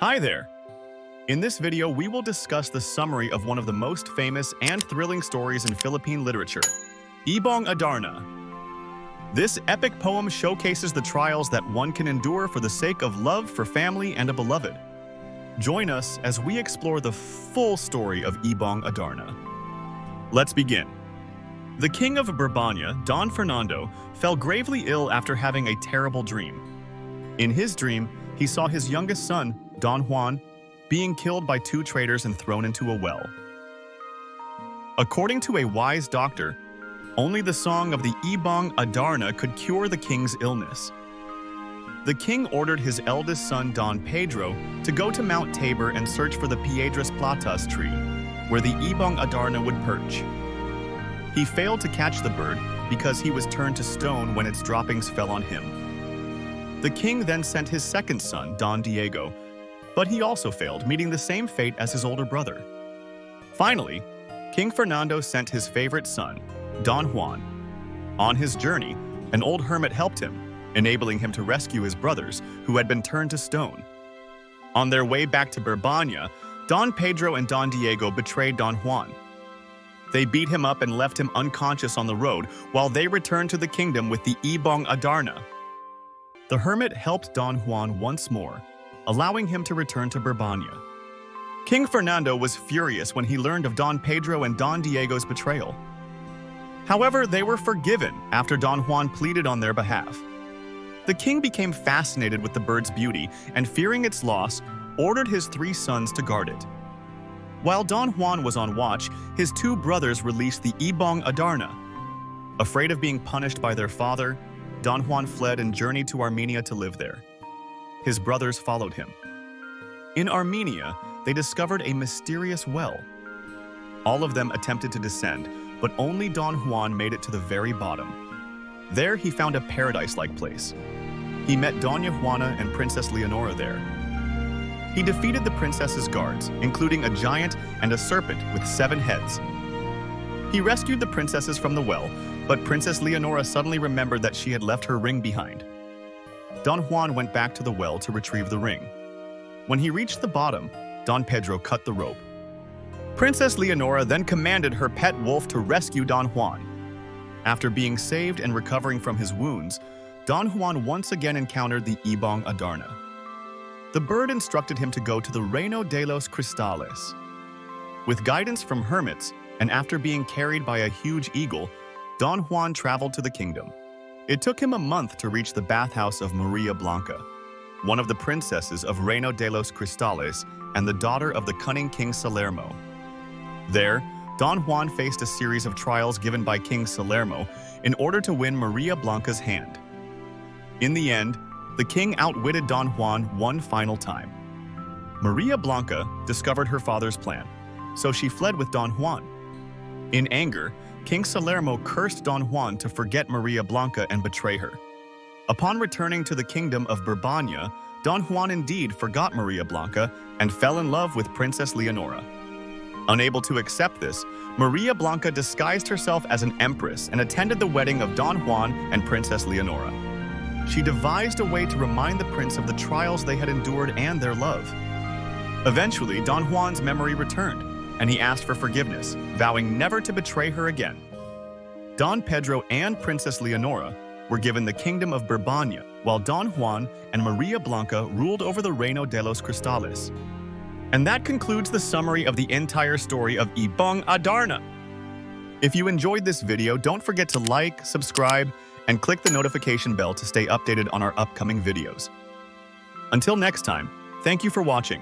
Hi there! In this video, we will discuss the summary of one of the most famous and thrilling stories in Philippine literature, Ibong Adarna. This epic poem showcases the trials that one can endure for the sake of love for family and a beloved. Join us as we explore the full story of Ibong Adarna. Let's begin. The king of Brabania, Don Fernando, fell gravely ill after having a terrible dream. In his dream, he saw his youngest son, Don Juan, being killed by two traitors and thrown into a well. According to a wise doctor, only the song of the Ibong Adarna could cure the king's illness. The king ordered his eldest son, Don Pedro, to go to Mount Tabor and search for the Piedras Platas tree, where the Ibong Adarna would perch. He failed to catch the bird because he was turned to stone when its droppings fell on him. The king then sent his second son, Don Diego, but he also failed, meeting the same fate as his older brother. Finally, King Fernando sent his favorite son, Don Juan. On his journey, an old hermit helped him, enabling him to rescue his brothers, who had been turned to stone. On their way back to Brabania, Don Pedro and Don Diego betrayed Don Juan. They beat him up and left him unconscious on the road while they returned to the kingdom with the Ibong Adarna. The hermit helped Don Juan once more, allowing him to return to Brabania. King Fernando was furious when he learned of Don Pedro and Don Diego's betrayal. However, they were forgiven after Don Juan pleaded on their behalf. The king became fascinated with the bird's beauty and, fearing its loss, ordered his three sons to guard it. While Don Juan was on watch, his two brothers released the Ibong Adarna. Afraid of being punished by their father, Don Juan fled and journeyed to Armenia to live there. His brothers followed him. In Armenia, they discovered a mysterious well. All of them attempted to descend, but only Don Juan made it to the very bottom. There he found a paradise-like place. He met Doña Juana and Princess Leonora there. He defeated the princess's guards, including a giant and a serpent with 7 heads. He rescued the princesses from the well, but Princess Leonora suddenly remembered that she had left her ring behind. Don Juan went back to the well to retrieve the ring. When he reached the bottom, Don Pedro cut the rope. Princess Leonora then commanded her pet wolf to rescue Don Juan. After being saved and recovering from his wounds, Don Juan once again encountered the Ibong Adarna. The bird instructed him to go to the Reino delos Cristales. With guidance from hermits, and after being carried by a huge eagle, Don Juan traveled to the kingdom. It took him a month to reach the bathhouse of Maria Blanca, one of the princesses of Reino delos Cristales and the daughter of the cunning King Salermo. There, Don Juan faced a series of trials given by King Salermo in order to win Maria Blanca's hand. In the end, the king outwitted Don Juan one final time. Maria Blanca discovered her father's plan, so she fled with Don Juan. In anger, King Salermo cursed Don Juan to forget Maria Blanca and betray her. Upon returning to the kingdom of Brabania, Don Juan indeed forgot Maria Blanca and fell in love with Princess Leonora. Unable to accept this, Maria Blanca disguised herself as an empress and attended the wedding of Don Juan and Princess Leonora. She devised a way to remind the prince of the trials they had endured and their love. Eventually, Don Juan's memory returned, and he asked for forgiveness, vowing never to betray her again. Don Pedro and Princess Leonora were given the kingdom of Brabania, while Don Juan and Maria Blanca ruled over the Reino delos Cristales. And that concludes the summary of the entire story of Ibong Adarna. If you enjoyed this video, don't forget to like, subscribe, and click the notification bell to stay updated on our upcoming videos. Until next time, thank you for watching.